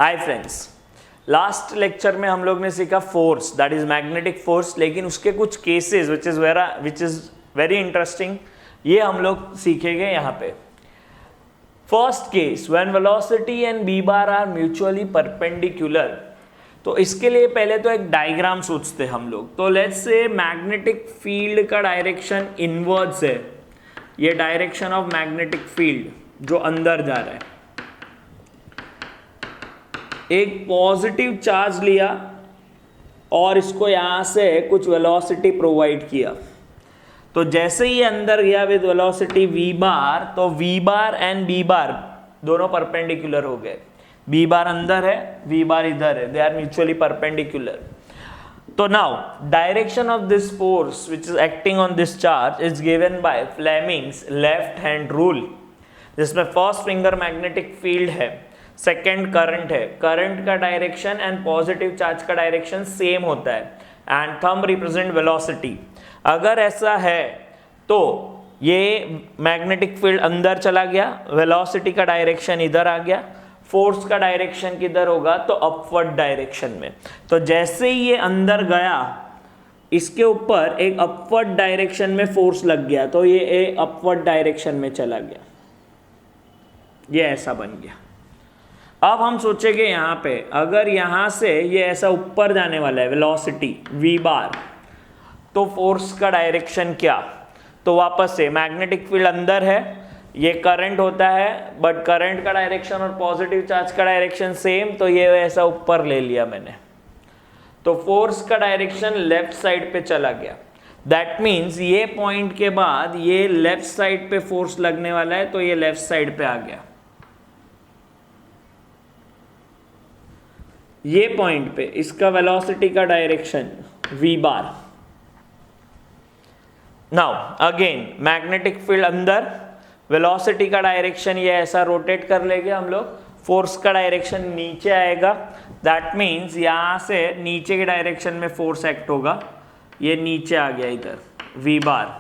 Hi friends, last lecture में हम लोग ने सीखा force, that is magnetic force, लेकिन उसके कुछ cases which is very interesting, ये हम लोग सीखेंगे यहाँ पे। First case, when velocity and B bar are mutually perpendicular. तो इसके लिए पहले तो एक डायग्राम सोचते हम लोग। तो लेट्स से मैग्नेटिक फील्ड का डायरेक्शन इनवर्ड्स है, ये डायरेक्शन ऑफ मैग्नेटिक फील्ड जो अंदर जा रहा है। एक पॉजिटिव चार्ज लिया और इसको यहां से कुछ वेलोसिटी प्रोवाइड किया, तो जैसे ही अंदर गया विद वेलोसिटी v बार, तो v बार एंड b बार दोनों परपेंडिकुलर हो गए। b बार अंदर है, v बार इधर है, दे आर म्यूचुअली परपेंडिकुलर। तो now direction of this force which is acting on this charge is given by Fleming's left hand rule, जिसमें फर्स्ट फिंगर मैग्नेटिक फील्ड है, सेकेंड करंट है। करंट का direction and positive charge का direction same होता है, and thumb represent velocity. अगर ऐसा है तो ये मैग्नेटिक फील्ड अंदर चला गया, वेलोसिटी का डायरेक्शन इधर आ गया, फोर्स का डायरेक्शन किधर होगा तो अपवर्ड डायरेक्शन में। तो जैसे ही ये अंदर गया, इसके ऊपर एक अपवर्ड डायरेक्शन में फोर्स लग गया, तो ये एक अपवर्ड डायरेक्शन में चला गया, ये ऐसा बन गया। अब हम सोचेंगे यहाँ पे, अगर यहाँ से ये ऐसा ऊपर जाने वाला है वेलोसिटी v बार, तो फोर्स का डायरेक्शन क्या? तो वापस से मैग्नेटिक फील्ड अंदर है, ये करंट होता है, बट करंट का डायरेक्शन और पॉजिटिव चार्ज का डायरेक्शन सेम, तो ये ऐसा ऊपर ले लिया मैंने, तो फोर्स का डायरेक्शन लेफ्ट साइड पे चला गया। दैट मीन्स ये पॉइंट के बाद ये लेफ्ट साइड पे फोर्स लगने वाला है, तो ये लेफ्ट साइड पे आ गया। ये पॉइंट पे इसका वेलोसिटी का डायरेक्शन v बार। नाउ अगेन मैग्नेटिक फील्ड अंदर, वेलोसिटी का डायरेक्शन ये ऐसा रोटेट कर लेंगे हम लोग, फोर्स का डायरेक्शन नीचे आएगा। दैट मीन्स यहाँ से नीचे के डायरेक्शन में फोर्स एक्ट होगा, ये नीचे आ गया इधर v बार,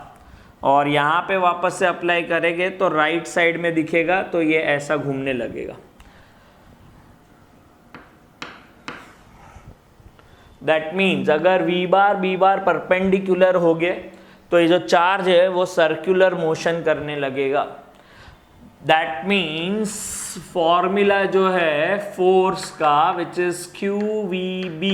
और यहाँ पे वापस से अप्लाई करेंगे तो राइट साइड में दिखेगा, तो ये ऐसा घूमने लगेगा। दैट मीन्स अगर v बार परपेंडिकुलर हो गए, तो ये जो चार्ज है वो सर्कुलर मोशन करने लगेगा। दैट मीन्स फॉर्मूला जो है फोर्स का, which is QVB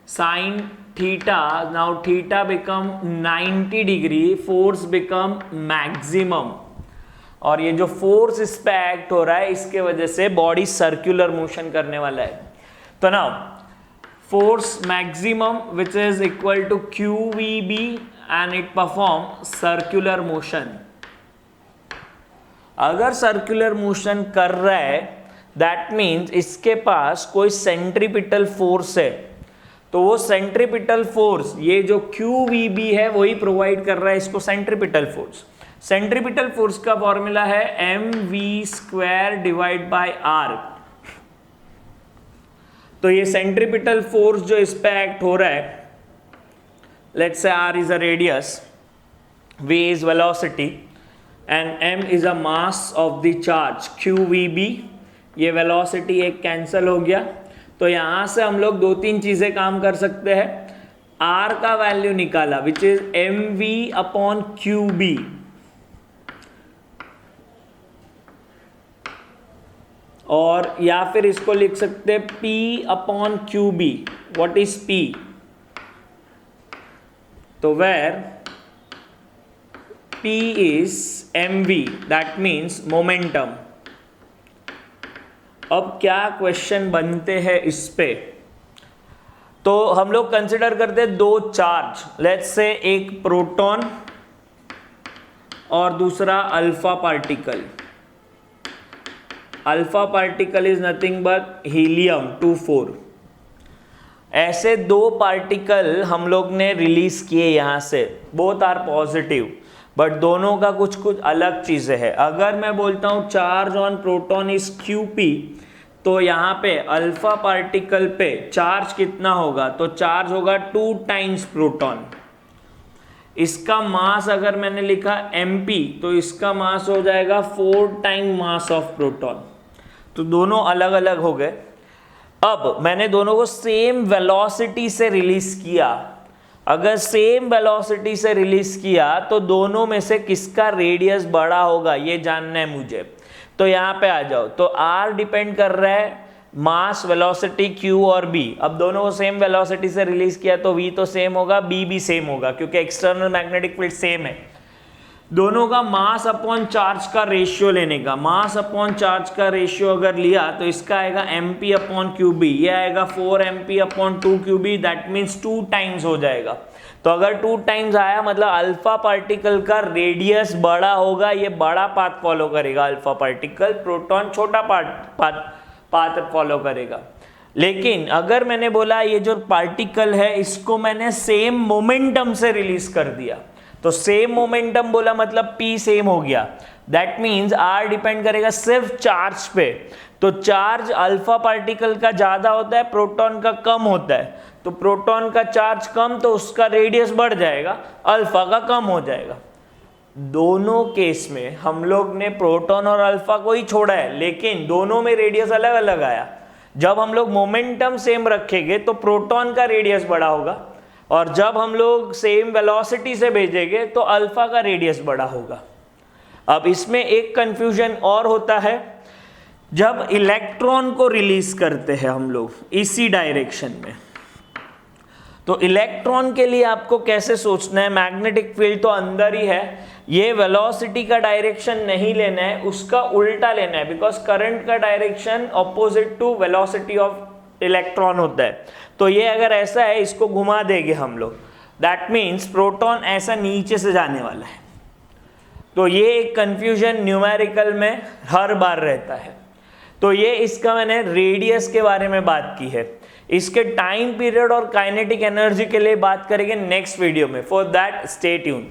sine theta, now theta become 90 degree, force become maximum, और ये जो फोर्स इस पे एक्ट हो रहा है, इसके वजह से बॉडी सर्कुलर मोशन करने वाला है। तो now force maximum which is equal to QVB and it perform circular motion। अगर circular motion कर रहा है, that means इसके पास कोई centripetal force है, तो वो centripetal force, ये जो QVB है वही प्रोवाइड कर रहा है इसको centripetal force। centripetal force का फॉर्मूला है mv² डिवाइड बाय r। तो ये सेंट्रीपिटल फोर्स जो इस पे एक्ट हो रहा है, let's say r is a radius, v is velocity and m is a mass of the charge QVB। ये वेलोसिटी एक कैंसिल हो गया, तो यहाँ से हम लोग दो तीन चीज़ें काम कर सकते हैं। r का वैल्यू निकाला विच इज mv/QB, और या फिर इसको लिख सकते हैं P/QB। What is P? तो where P is mv, that means momentum. अब क्या क्वेश्चन बनते हैं इस पे, तो हम लोग कंसिडर करते हैं दो चार्ज, लेट्स से एक प्रोटॉन और दूसरा alpha particle. Alpha particle is nothing but helium 24। ऐसे दो पार्टिकल हम लोग ने रिलीज किए यहाँ से, बोथ आर पॉजिटिव, बट दोनों का कुछ कुछ अलग चीजें हैं। अगर मैं बोलता हूँ charge on proton is QP, तो यहाँ पे अल्फा पार्टिकल पे चार्ज कितना होगा, तो चार्ज होगा 2 टाइम्स प्रोटॉन। इसका मास अगर मैंने लिखा mp, तो इसका मास हो जाएगा 4 टाइम मास ऑफ प्रोटॉन। तो दोनों अलग अलग हो गए। अब मैंने दोनों को सेम वेलोसिटी से रिलीज किया। अगर सेम वेलोसिटी से रिलीज किया तो दोनों में से किसका रेडियस बड़ा होगा ये जानना है मुझे। तो यहाँ पे आ जाओ, तो R डिपेंड कर रहा है मास, वेलोसिटी, Q और B। अब दोनों को सेम वेलोसिटी से रिलीज किया तो V तो सेम होगा, B भी सेम होगा, क्योंकि एक्सटर्नल मैग्नेटिक फील्ड सेम है। दोनों का मास अपॉन चार्ज का रेशियो लेने का, मास अपॉन चार्ज का रेशियो अगर लिया तो इसका आएगा mp अपॉन क्यूबी, ये आएगा 4mp upon 2 QB, that means 2 times हो जाएगा। तो अगर 2 टाइम्स आया मतलब अल्फा पार्टिकल का रेडियस बड़ा होगा, ये बड़ा पाथ फॉलो करेगा अल्फा पार्टिकल, प्रोटॉन छोटा पाथ फॉलो करेगा। लेकिन अगर मैंने बोला ये जो पार्टिकल है इसको मैंने सेम मोमेंटम से रिलीज कर दिया, तो सेम मोमेंटम बोला मतलब P सेम हो गया, दैट मीन्स R डिपेंड करेगा सिर्फ चार्ज पे। तो चार्ज अल्फा पार्टिकल का ज्यादा होता है, प्रोटॉन का कम होता है। तो प्रोटॉन का चार्ज कम तो उसका रेडियस बढ़ जाएगा, अल्फा का कम हो जाएगा। दोनों केस में हम लोग ने प्रोटॉन और अल्फा को ही छोड़ा है, लेकिन दोनों में रेडियस अलग अलग आया। जब हम लोग मोमेंटम सेम रखेंगे तो प्रोटॉन का रेडियस बड़ा होगा, और जब हम लोग सेम वेलोसिटी से भेजेंगे तो अल्फा का रेडियस बड़ा होगा। अब इसमें एक कंफ्यूजन और होता है, जब इलेक्ट्रॉन को रिलीज करते हैं हम लोग इसी डायरेक्शन में, तो इलेक्ट्रॉन के लिए आपको कैसे सोचना है, मैग्नेटिक फील्ड तो अंदर ही है, ये वेलोसिटी का डायरेक्शन नहीं लेना है, उसका उल्टा लेना है, बिकॉज करंट का direction opposite to velocity of electron होता है। तो ये अगर ऐसा है इसको घुमा देंगे हम लोग, दैट मीन्स प्रोटॉन ऐसा नीचे से जाने वाला है। तो ये एक कंफ्यूजन न्यूमेरिकल में हर बार रहता है। तो ये इसका मैंने रेडियस के बारे में बात की है। इसके टाइम पीरियड और काइनेटिक एनर्जी के लिए बात करेंगे नेक्स्ट वीडियो में। For that stay tuned.